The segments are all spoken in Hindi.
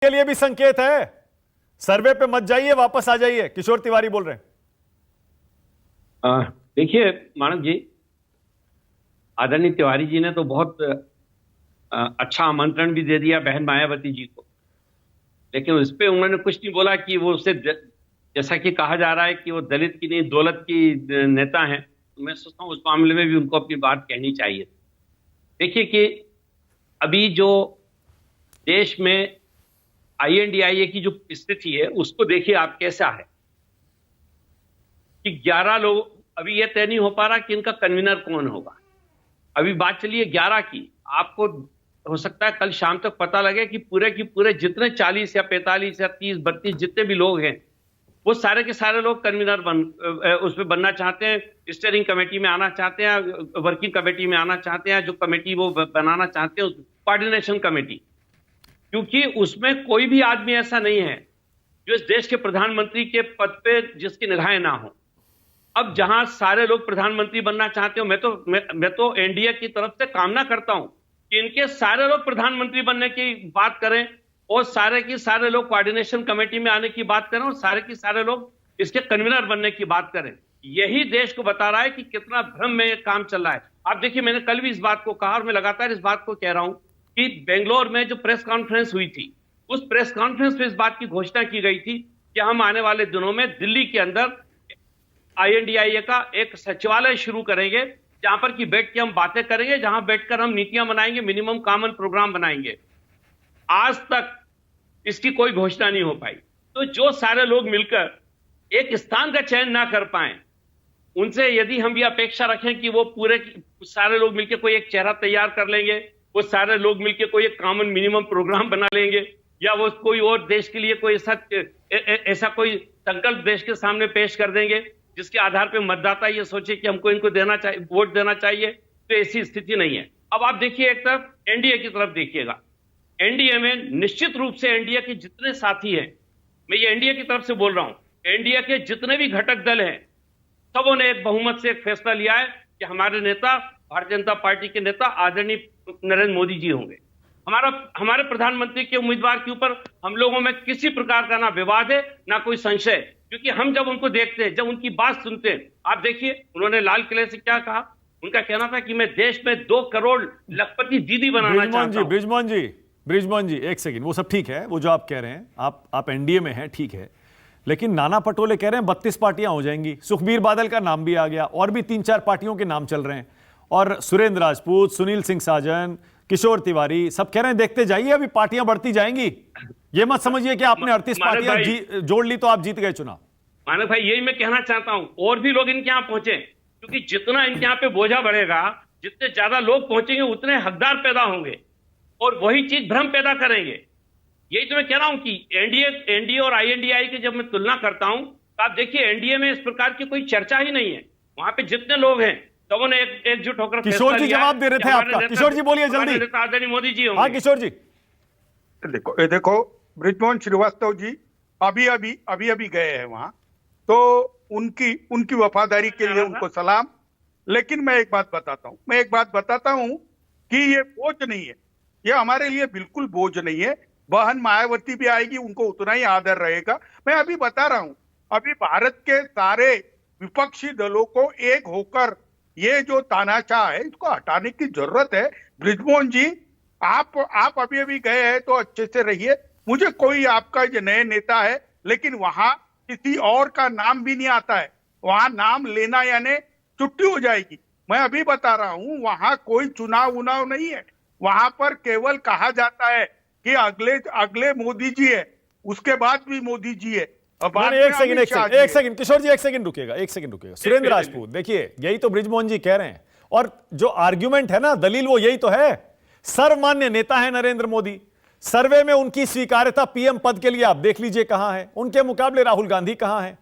के लिए भी संकेत है, सर्वे पे मत जाइए, वापस आ जाइए। किशोर तिवारी बोल रहे हैं। देखिए मानव जी, आदरणीय तिवारी जी ने तो बहुत अच्छा आमंत्रण भी दे दिया बहन मायावती जी को, लेकिन उस पर उन्होंने कुछ नहीं बोला कि वो उससे, जैसा कि कहा जा रहा है कि वो दलित की नहीं दौलत की नेता हैं। तो मैं सोचता हूँ उस मामले में भी उनको अपनी बात कहनी चाहिए। देखिए कि अभी जो देश में INDIA की जो स्थिति है उसको देखिए आप कैसा है कि 11 लोग, अभी ये तय नहीं हो पा रहा कि इनका कन्वीनर कौन होगा। अभी बात चलिए 11 की, आपको हो सकता है कल शाम तक पता लगे कि पूरे की पूरे जितने 40 या 45 या 30 32 जितने भी लोग हैं वो सारे के सारे लोग कन्वीनर उसमें बनना चाहते हैं, स्टीयरिंग कमेटी में आना चाहते हैं, वर्किंग कमेटी में आना चाहते हैं, जो कमेटी वो बनाना चाहते हैं कोऑर्डिनेशन कमेटी, क्योंकि उसमें कोई भी आदमी ऐसा नहीं है जो इस देश के प्रधानमंत्री के पद पे जिसकी निगाहें ना हो। अब जहां सारे लोग प्रधानमंत्री बनना चाहते हो, मैं तो एनडीए की तरफ से कामना करता हूं कि इनके सारे लोग प्रधानमंत्री बनने की बात करें और सारे की सारे लोग कोऑर्डिनेशन कमेटी में आने की बात करें और सारे की सारे लोग इसके कन्वीनर बनने की बात करें। यही देश को बता रहा है कि कितना भ्रम में ये काम चल रहा है। आप देखिए, मैंने कल भी इस बात को कहा और मैं लगातार इस बात को कह रहा हूं कि बेंगलोर में जो प्रेस कॉन्फ्रेंस हुई थी, उस प्रेस कॉन्फ्रेंस में इस बात की घोषणा की गई थी कि हम आने वाले दिनों में दिल्ली के अंदर INDIA का एक सचिवालय शुरू करेंगे, जहां पर कि बैठ के हम बातें करेंगे, जहां बैठकर हम नीतियां बनाएंगे, मिनिमम कॉमन प्रोग्राम बनाएंगे। आज तक इसकी कोई घोषणा नहीं हो पाई। तो जो सारे लोग मिलकर एक स्थान का चयन ना कर पाए, उनसे यदि हम ये अपेक्षा रखें कि वो पूरे सारे लोग मिलकर कोई एक चेहरा तैयार कर लेंगे, वो सारे लोग मिलकर कोई एक कॉमन मिनिमम प्रोग्राम बना लेंगे, या वो कोई और देश के लिए कोई ऐसा कोई संकल्प देश के सामने पेश कर देंगे जिसके आधार पर मतदाता ये सोचे कि हमको इनको देना चाहिए, वोट देना चाहिए, तो ऐसी स्थिति नहीं है। अब आप देखिए, एक तरफ एनडीए की तरफ देखिएगा, एनडीए में निश्चित रूप से एनडीए के जितने साथी हैं, मैं ये एनडीए की तरफ से बोल रहा हूं, एनडीए के जितने भी घटक दल हैं, सबों ने एक बहुमत से एक फैसला लिया है कि हमारे नेता, भारतीय जनता पार्टी के नेता आदरणीय नरेंद्र मोदी जी होंगे। हमारे प्रधानमंत्री के उम्मीदवार के ऊपर हम लोगों में किसी प्रकार का ना विवाद है, ना कोई संशय, क्योंकि हम जब उनको देखते हैं, जब उनकी बात सुनते हैं, आप देखिए उन्होंने लाल किले से क्या कहा। उनका कहना था कि मैं देश में 2 करोड़ लखपति दीदी बनाना चाहता हूं। बृजमोहन जी एक सेकंड, वो सब ठीक है, वो जो आप कह रहे हैं, आप एनडीए में हैं, ठीक है, लेकिन नाना पटोले कह रहे हैं 32 पार्टियां हो जाएंगी। सुखबीर बादल का नाम भी आ गया, और भी 3-4 पार्टियों के नाम चल रहे हैं, और सुरेंद्र राजपूत, सुनील सिंह साजन, किशोर तिवारी, सब कह रहे हैं देखते जाइए, अभी पार्टियां बढ़ती जाएंगी। ये मत समझिए कि आपने 38 पार्टियां जोड़ ली तो आप जीत गए चुनाव। मानव भाई, यही मैं कहना चाहता हूं, और भी लोग इनके यहां पहुंचे, क्योंकि जितना इनके यहां पे बोझा बढ़ेगा, जितने ज्यादा लोग पहुंचेंगे उतने हकदार पैदा होंगे, और वही चीज भ्रम पैदा करेंगे। यही तो मैं कह रहा हूं कि एनडीए और INDIA की जब मैं तुलना करता हूं, तो आप देखिए एनडीए में इस प्रकार की कोई चर्चा ही नहीं है। वहां पे जितने लोग हैं सबों ने एकजुट होकर किशोर जी जवाब दे रहे थे आपका। किशोर जी बोलिए जल्दी। आदरणीय मोदी जी होंगे। हाँ किशोर जी। देखो बृजमोहन श्रीवास्तव जी अभी गए हैं वहां, तो उनकी वफादारी के लिए उनको सलाम। लेकिन मैं एक बात बताता हूं कि ये बोझ नहीं है, ये हमारे लिए बिल्कुल बोझ नहीं है। बहन मायावती भी आएगी, उनको उतना ही आदर रहेगा। मैं अभी बता रहा हूं, अभी भारत के सारे विपक्षी दलों को एक होकर ये जो तानाशाह है, इसको हटाने की जरूरत है। बृजमोहन जी, आप अभी गए हैं तो अच्छे से रहिए। मुझे कोई आपका जो नए नेता है, लेकिन वहां किसी और का नाम भी नहीं आता है, वहां नाम लेना यानी छुट्टी हो जाएगी। मैं अभी बता रहा हूं, वहां कोई चुनाव नहीं है, वहां पर केवल कहा जाता है कि अगले मोदी जी है, उसके बाद भी मोदी जी है। एक सेकंड किशोर जी, एक सेकंड रुकिएगा। सुरेंद्र राजपूत, देखिए यही तो बृजमोहन जी कह रहे हैं, और जो आर्ग्यूमेंट है ना, दलील, वो यही तो है। सर्वमान्य नेता है नरेंद्र मोदी, सर्वे में उनकी स्वीकार्यता पीएम पद के लिए आप देख लीजिए कहां है, उनके मुकाबले राहुल गांधी कहां है।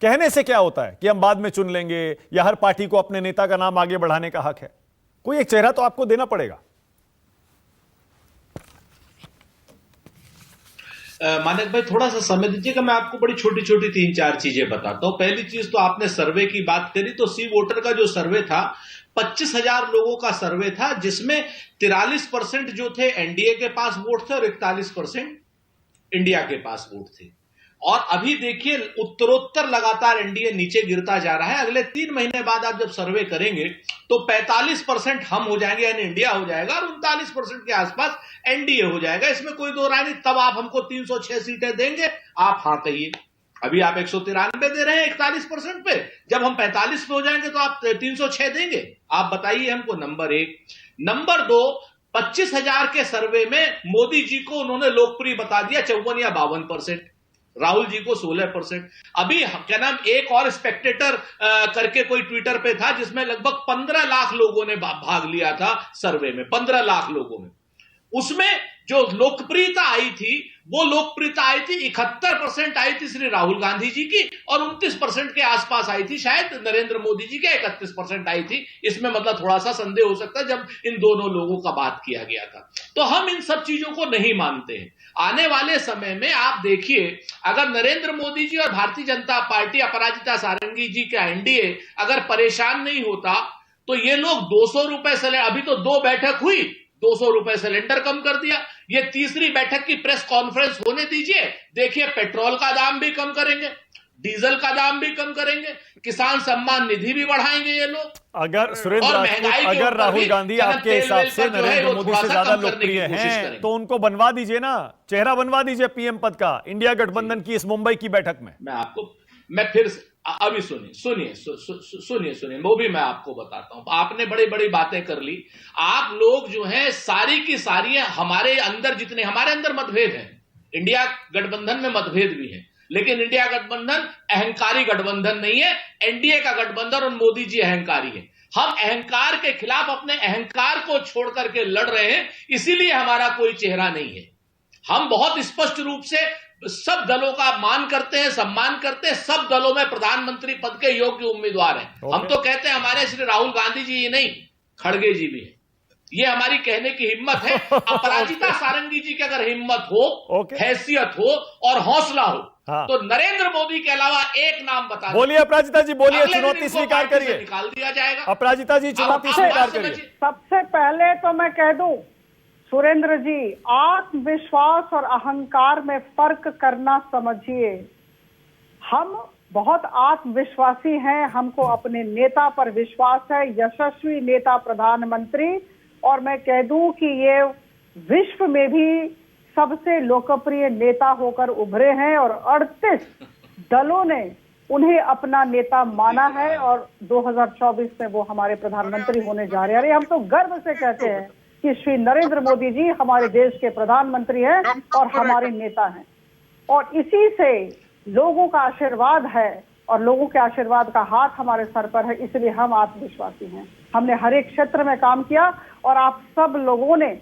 कहने से क्या होता है कि हम बाद में चुन लेंगे, या हर पार्टी को अपने नेता का नाम आगे बढ़ाने का हक है। कोई एक चेहरा तो आपको देना पड़ेगा। मानक भाई, थोड़ा सा समय दीजिएगा, मैं आपको बड़ी छोटी छोटी 3-4 चीजें बताता हूं। पहली चीज तो आपने सर्वे की बात करी, तो सी वोटर का जो सर्वे था 25,000 लोगों का सर्वे था, जिसमें 43% जो थे एनडीए के पास वोट थे और 41% इंडिया के पास वोट थे। और अभी देखिए उत्तरोत्तर लगातार एनडीए नीचे गिरता जा रहा है। अगले 3 महीने बाद आप जब सर्वे करेंगे तो 45% हम हो जाएंगे यानी इंडिया हो जाएगा और 39% के आसपास एनडीए हो जाएगा। इसमें कोई दो राय नहीं। तब आप हमको 306 सीटें देंगे, आप हाँ कहिए। अभी आप 193 दे रहे हैं 41% पे, जब हम 45 पे हो जाएंगे तो आप 306 देंगे। आप बताइए हमको। नंबर 1। नंबर 2, 25,000 के सर्वे में मोदी जी को उन्होंने लोकप्रिय बता दिया 54 या 52%, राहुल जी को 16%। अभी क्या नाम एक और स्पेक्टेटर करके कोई ट्विटर पे था जिसमें लगभग 15 लाख लोगों ने भाग लिया था सर्वे में, 15 लाख लोगों में। उसमें जो लोकप्रियता आई थी वो लोकप्रियता आई थी 71% आई थी श्री राहुल गांधी जी की और 29% के आसपास आई थी शायद नरेंद्र मोदी जी के 31% आई थी। इसमें मतलब थोड़ा सा संदेह हो सकता है जब इन दोनों लोगों का बात किया गया था। तो हम इन सब चीजों को नहीं मानते हैं। आने वाले समय में आप देखिए अगर नरेंद्र मोदी जी और भारतीय जनता पार्टी अपराजिता सारंगी जी का एनडीए अगर परेशान नहीं होता तो ये लोग 200 रुपए से, अभी तो 2 बैठक हुई, 200 रुपए सिलेंडर कम कर दिया। ये तीसरी बैठक की प्रेस कॉन्फ्रेंस होने दीजिए, देखिए पेट्रोल का दाम भी कम करेंगे, डीजल का दाम भी कम करेंगे, किसान सम्मान निधि भी बढ़ाएंगे ये लोग। अगर सुरेंद्र राजपूत, अगर राहुल गांधी आपके हिसाब से नरेंद्र मोदी से ज्यादा लोकप्रिय हैं तो उनको बनवा दीजिए ना, चेहरा बनवा दीजिए पीएम पद का इंडिया गठबंधन की इस मुंबई की बैठक में। मैं फिर अभी सुनिए वो भी मैं आपको बताता हूं। आपने बड़ी बड़ी बातें कर ली। आप लोग जो हैं सारी की सारी हमारे अंदर जितने हमारे अंदर मतभेद हैं, इंडिया गठबंधन में मतभेद भी है, लेकिन इंडिया गठबंधन अहंकारी गठबंधन नहीं है। एनडीए का गठबंधन और मोदी जी अहंकारी है। हम अहंकार के खिलाफ अपने अहंकार को छोड़ करके लड़ रहे हैं, इसीलिए हमारा कोई चेहरा नहीं है। हम बहुत स्पष्ट रूप से सब दलों का मान करते हैं, सम्मान करते हैं। सब दलों में प्रधानमंत्री पद के योग्य उम्मीदवार हैं। हम तो कहते हैं हमारे श्री राहुल गांधी जी ही नहीं, खड़गे जी भी हैं। ये हमारी कहने की हिम्मत है। अपराजिता सारंगी जी की अगर हिम्मत हो, हैसियत हो और हौसला हो तो नरेंद्र मोदी के अलावा एक नाम बता, बोलिए अपराजिता जी, बोलिए, चुनौती स्वीकार करिए। निकाल दिया जाएगा। अपराजिता जी चुनौती स्वीकार करिए। सबसे पहले तो मैं कह दूं सुरेंद्र जी, आत्मविश्वास और अहंकार में फर्क करना समझिए। हम बहुत आत्मविश्वासी हैं, हमको अपने नेता पर विश्वास है, यशस्वी नेता प्रधानमंत्री। और मैं कह दूं कि ये विश्व में भी सबसे लोकप्रिय नेता होकर उभरे हैं और 38 दलों ने उन्हें अपना नेता माना है और 2024 में वो हमारे प्रधानमंत्री होने जा रहे हैं। अरे हम तो गर्व से कहते हैं कि श्री नरेंद्र मोदी जी हमारे देश के प्रधानमंत्री हैं और हमारे नेता हैं। और इसी से लोगों का आशीर्वाद है और लोगों के आशीर्वाद का हाथ हमारे सर पर है, इसलिए हम आत्मविश्वासी हैं। हमने हर एक क्षेत्र में काम किया और आप सब लोगों ने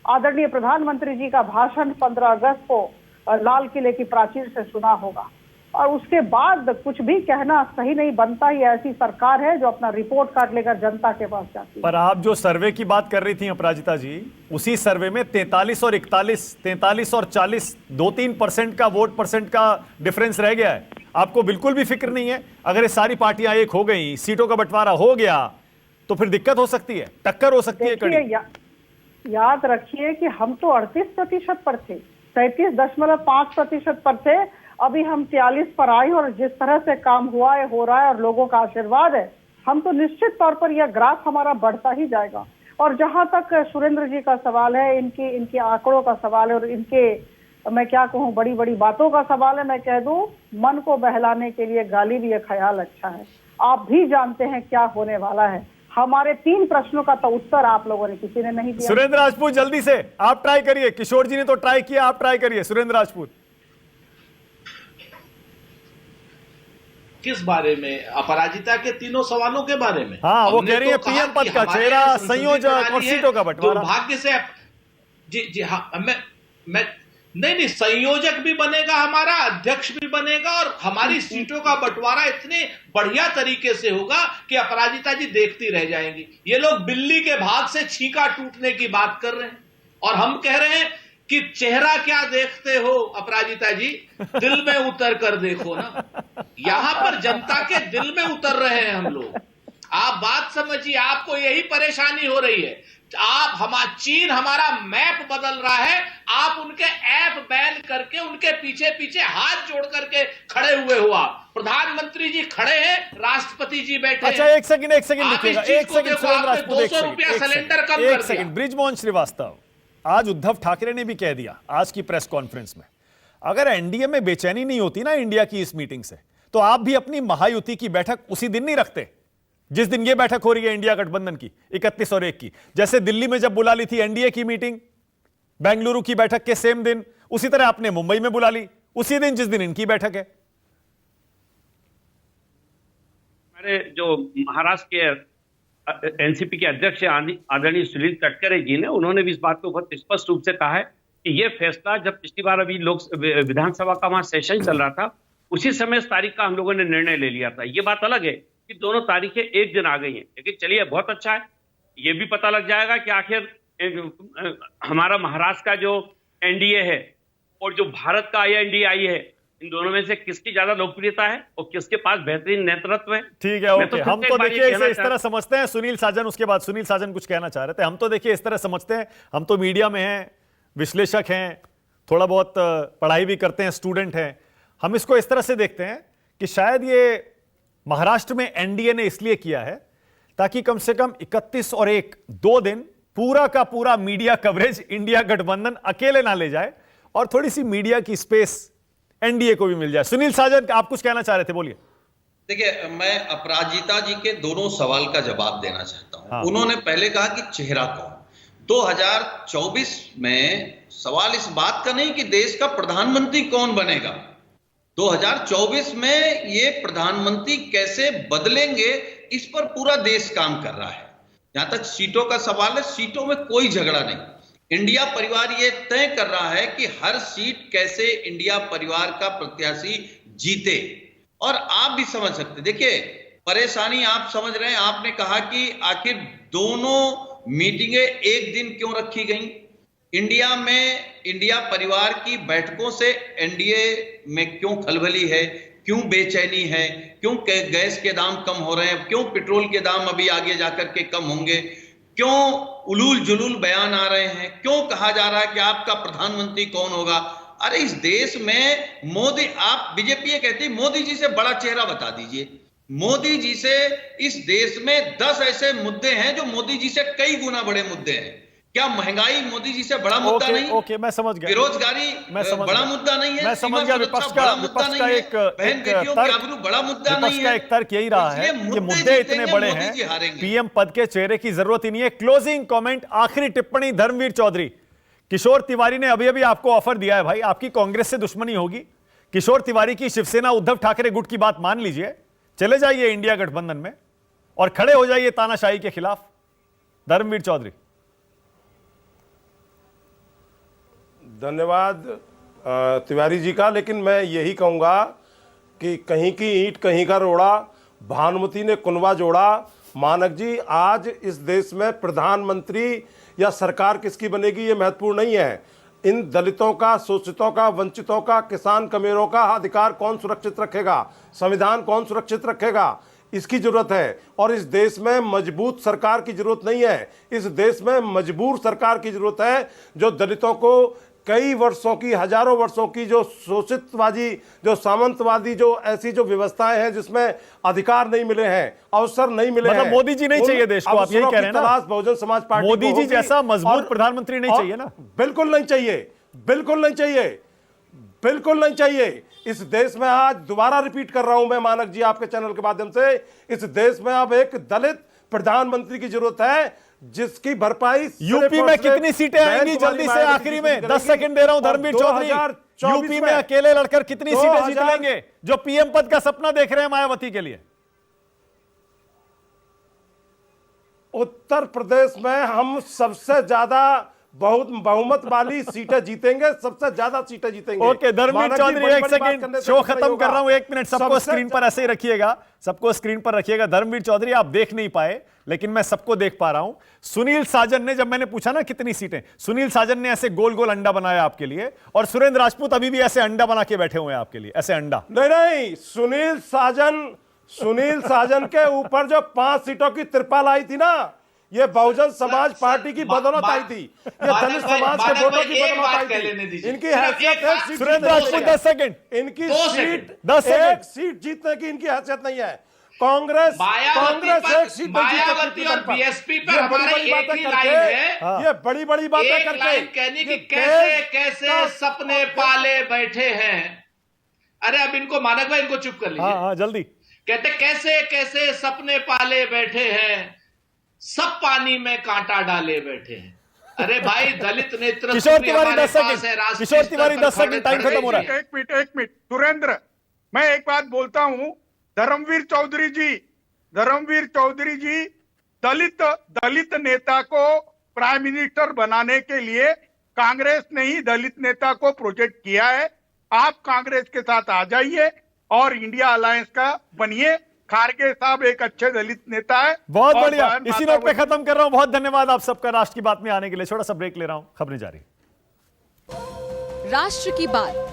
आदरणीय प्रधानमंत्री जी का भाषण 15 अगस्त को लाल किले की प्राचीर से सुना होगा। और उसके बाद कुछ भी कहना सही नहीं बनता। ये ऐसी सरकार है जो अपना रिपोर्ट कार्ड लेकर जनता के पास जाती है। पर आप जो सर्वे की बात कर रही थी अपराजिता जी, उसी सर्वे में 43 और 41, 43 और 40, 2-3% का वोट परसेंट का डिफरेंस रह गया है। आपको बिल्कुल भी फिक्र नहीं है? अगर ये सारी पार्टियां एक हो गई, सीटों का बंटवारा हो गया तो फिर दिक्कत हो सकती है, टक्कर हो सकती है कड़ी। याद रखिए कि हम तो 38% पर थे, 37.5% पर थे। अभी हम 43 पर आए और जिस तरह से काम हुआ है, हो रहा है और लोगों का आशीर्वाद है, हम तो निश्चित तौर पर यह ग्राफ हमारा बढ़ता ही जाएगा। और जहां तक सुरेंद्र जी का सवाल है, इनके आंकड़ों का सवाल है और इनके मैं क्या कहूं बड़ी बड़ी बातों का सवाल है, मैं कह दूं मन को बहलाने के लिए गाली भी यह ख्याल अच्छा है। आप भी जानते हैं क्या होने वाला है। हमारे 3 प्रश्नों का तो उत्तर आप लोगों ने किसी ने नहीं दिया। सुरेंद्र राजपूत जल्दी से आप ट्राई करिए। किशोर जी ने तो ट्राई किया, आप ट्राई करिए। सुरेंद्र राजपूत किस बारे में? अपराजिता के तीनों सवालों के बारे में। हाँ, वो कह रही है पीएम पद का चेहरा, संयोजक और सीटों का बंटवारा। भाग्य से जी हाँ, मैं नहीं, संयोजक भी बनेगा हमारा, अध्यक्ष भी बनेगा और हमारी सीटों का बंटवारा इतने बढ़िया तरीके से होगा कि अपराजिता जी देखती रह जाएंगी। ये लोग बिल्ली के भाग से छींका टूटने की बात कर रहे हैं और हम कह रहे हैं कि चेहरा क्या देखते हो अपराजिता जी, दिल में उतर कर देखो ना। यहां पर जनता के दिल में उतर रहे हैं हम लोग। आप बात समझिए, आपको यही परेशानी हो रही है चीन हमारा मैप बदल रहा है, आप उनके ऐप बैन करके उनके पीछे पीछे हाथ जोड़ करके खड़े हुए हो। आप प्रधानमंत्री जी खड़े हैं, राष्ट्रपति जी बैठे अच्छा, हैं। एक सेकंड रुकिएगा, एक सेकंड सुरेंद्र राजपूत, 200 रुपया सिलेंडर कम कर एक दिया। सेकंड। बृजमोहन श्रीवास्तव, आज उद्धव ठाकरे ने भी कह दिया आज की प्रेस कॉन्फ्रेंस में, अगर एनडीए में बेचैनी नहीं होती ना इंडिया की इस मीटिंग से, तो आप भी अपनी महायुति की बैठक उसी दिन नहीं रखते जिस दिन ये बैठक हो रही है इंडिया गठबंधन की 31 और 1 की। जैसे दिल्ली में जब बुला ली थी एनडीए की मीटिंग, बेंगलुरु की बैठक के सेम दिन, उसी तरह आपने मुंबई में बुला ली उसी दिन जिस दिन इनकी बैठक है। हमारे जो महाराष्ट्र के एनसीपी के अध्यक्ष आदरणीय सुनील तटकरे जी ने, उन्होंने भी इस बात को बहुत स्पष्ट रूप से कहा है कि यह फैसला जब पिछली बार अभी विधानसभा का वहां सेशन चल रहा था, उसी समय इस तारीख का हम लोगों ने निर्णय ले लिया था। ये बात अलग है कि दोनों तारीखें एक दिन आ गई हैं, लेकिन चलिए बहुत अच्छा है, ये भी पता लग जाएगा कि आखिर हमारा महाराष्ट्र का जो एनडीए है और जो भारत का एनडीआई है, इन दोनों में से किसकी ज्यादा लोकप्रियता है और किसके पास बेहतरीन नेतृत्व है। ठीक है, ओके। हम तो देखिए इसे इस तरह समझते समझते हैं। सुनील साजन, उसके बाद सुनील साजन कुछ कहना चाह रहे थे। हम तो देखिए इस तरह समझते हैं, हम तो मीडिया में हैं, विश्लेषक हैं, थोड़ा बहुत पढ़ाई भी करते हैं, स्टूडेंट हैं। हम इसको इस तरह से देखते हैं कि शायद ये महाराष्ट्र में एनडीए ने इसलिए किया है ताकि कम से कम 31 और 1 2 दिन पूरा का पूरा मीडिया कवरेज इंडिया गठबंधन अकेले ना ले जाए और थोड़ी सी मीडिया की स्पेस एनडीए को भी मिल जाए। सुनील साजन, आप कुछ कहना चाह रहे थे, बोलिए। देखिए, मैं अपराजिता जी के दोनों सवाल का जवाब देना चाहता हूं। हाँ। उन्होंने पहले कहा कि चेहरा कौन। 2024 में सवाल इस बात का नहीं कि देश का प्रधानमंत्री कौन बनेगा, 2024 में ये प्रधानमंत्री कैसे बदलेंगे, इस पर पूरा देश काम कर रहा है। जहां तक सीटों का सवाल है, सीटों में कोई झगड़ा नहीं। इंडिया परिवार ये तय कर रहा है कि हर सीट कैसे इंडिया परिवार का प्रत्याशी जीते। और आप भी समझ सकते, देखिए परेशानी आप समझ रहे हैं। आपने कहा कि आखिर दोनों मीटिंगें एक दिन क्यों रखी गई। इंडिया में इंडिया परिवार की बैठकों से एनडीए में क्यों खलबली है, क्यों बेचैनी है, क्यों गैस के दाम कम हो रहे हैं, क्यों पेट्रोल के दाम अभी आगे जाकर के कम होंगे, क्यों उलूल जुलूल बयान आ रहे हैं, क्यों कहा जा रहा है कि आपका प्रधानमंत्री कौन होगा। अरे इस देश में मोदी, आप बीजेपी ये कहती है मोदी जी से बड़ा चेहरा बता दीजिए। मोदी जी से इस देश में 10 ऐसे मुद्दे हैं जो मोदी जी से कई गुना बड़े मुद्दे हैं। क्या महंगाई मोदी जी से बड़ा मुद्दा नहीं? ओके, मैं समझ गया। बेरोजगारी बड़ा मुद्दा नहीं है? मैं समझ गया। विपक्ष का एक बहन बेटियों के आबरू बड़ा मुद्दा नहीं है? एक तर्क यही रहा है कि मुद्दे इतने बड़े हैं, पीएम पद के चेहरे की जरूरत ही नहीं है। क्लोजिंग कमेंट, आखिरी टिप्पणी धर्मवीर चौधरी। किशोर तिवारी ने अभी अभी आपको ऑफर दिया है, भाई आपकी कांग्रेस से दुश्मनी होगी, किशोर तिवारी की शिवसेना उद्धव ठाकरे गुट की बात मान लीजिए, चले जाइए इंडिया गठबंधन में और खड़े हो जाइए तानाशाही के खिलाफ। धर्मवीर चौधरी। धन्यवाद तिवारी जी का, लेकिन मैं यही कहूँगा कि कहीं की ईंट कहीं का रोड़ा, भानुमति ने कुनवा जोड़ा। मानक जी, आज इस देश में प्रधानमंत्री या सरकार किसकी बनेगी ये महत्वपूर्ण नहीं है। इन दलितों का, शोषितों का, वंचितों का, किसान कमेरों का अधिकार कौन सुरक्षित रखेगा, संविधान कौन सुरक्षित रखेगा, इसकी जरूरत है। और इस देश में मजबूत सरकार की जरूरत नहीं है, इस देश में मजबूर सरकार की जरूरत है जो दलितों को कई वर्षों की, हजारों वर्षों की जो शोषितवादी, जो सामंतवादी, जो ऐसी जो व्यवस्थाएं हैं जिसमें अधिकार नहीं मिले हैं, अवसर नहीं मिले हैं, मोदी जी नहीं चाहिए देश को, आप यही कह रहे हैं ना? बहुजन समाज पार्टी मोदी जी जैसा मजबूत प्रधानमंत्री नहीं चाहिए ना? बिल्कुल नहीं चाहिए, बिल्कुल नहीं चाहिए, बिल्कुल नहीं चाहिए। इस देश में आज दोबारा रिपीट कर रहा हूं मैं मानक जी आपके चैनल के माध्यम से, इस देश में अब एक दलित प्रधानमंत्री की जरूरत है जिसकी भरपाई। यूपी में कितनी सीटें आएंगी जल्दी से, आखिरी में 10 सेकंड दे रहा हूं धर्मवीर चौधरी। यूपी में अकेले लड़कर कितनी सीटें जीत लेंगे जो पीएम पद का सपना देख रहे हैं मायावती के लिए? उत्तर प्रदेश में हम सबसे ज्यादा बहुमत वाली सीटें जीतेंगे, सबसे ज्यादा सीटें जीतेंगे। ओके धर्मवीर चौधरी, एक सेकंड, शो खत्म कर रहा हूं, 1 मिनट। सबको स्क्रीन पर ऐसे ही रखिएगा, सबको स्क्रीन पर रखिएगा। धर्मवीर चौधरी, आप देख नहीं पाए लेकिन मैं सबको देख पा रहा हूं। सुनील साजन ने, जब मैंने पूछा ना कितनी सीटें, सुनील साजन ने ऐसे गोल गोल अंडा बनाया आपके लिए, और सुरेंद्र राजपूत अभी भी ऐसे अंडा बना के बैठे हुए हैं आपके लिए, ऐसे अंडा। नहीं, सुनील साजन के ऊपर जो 5 सीटों की तिरपाल आई थी ना, ये बहुजन समाज पार्टी की बदौलत आई थी, ये दलित समाज के वोटों की बदौलत आई थी। इनकी हैसियत है सीट सुरेंद्र राजपूत 10 सेकंड, इनकी 2 सीट सेकंड, 10 सेकंड। एक सीट जीतने की इनकी हैसियत नहीं है। कांग्रेस एक सीट मायावती और बीएसपी पर हमारी एक ही लाइन है, ये बड़ी बड़ी बातें एक करके लाइन कहने की ये कैसे देश कैसे का सपने पाले बैठे हैं। अरे अब इनको मानक भाई इनको चुप कर लीजिए। हाँ जल्दी। कहते कैसे कैसे सपने पाले बैठे हैं, सब पानी में कांटा डाले बैठे हैं। अरे भाई दलित नेतृत्व किशोर भी तिवारी हमारे 10 पास सेकंड, है, राष्ट्रीय किशोर स्तर तिवारी पर 10 सेकंड, टाइम खड़े खत्म हो रहा है। एक मिनट सुरेंद्र, मैं एक बात बोलता हूं। धर्मवीर चौधरी जी दलित नेता को प्राइम मिनिस्टर बनाने के लिए कांग्रेस ने ही दलित नेता को प्रोजेक्ट किया है। आप कांग्रेस के साथ आ जाइए और इंडिया अलायंस का बनिए। खारगे साहब एक अच्छे दलित नेता है। बहुत और बढ़िया, बहन इसी माता नोट पे खत्म कर रहा हूं। बहुत धन्यवाद आप सबका राष्ट्र की बात में आने के लिए। छोटा सा ब्रेक ले रहा हूं, खबरें जारी। राष्ट्र की बात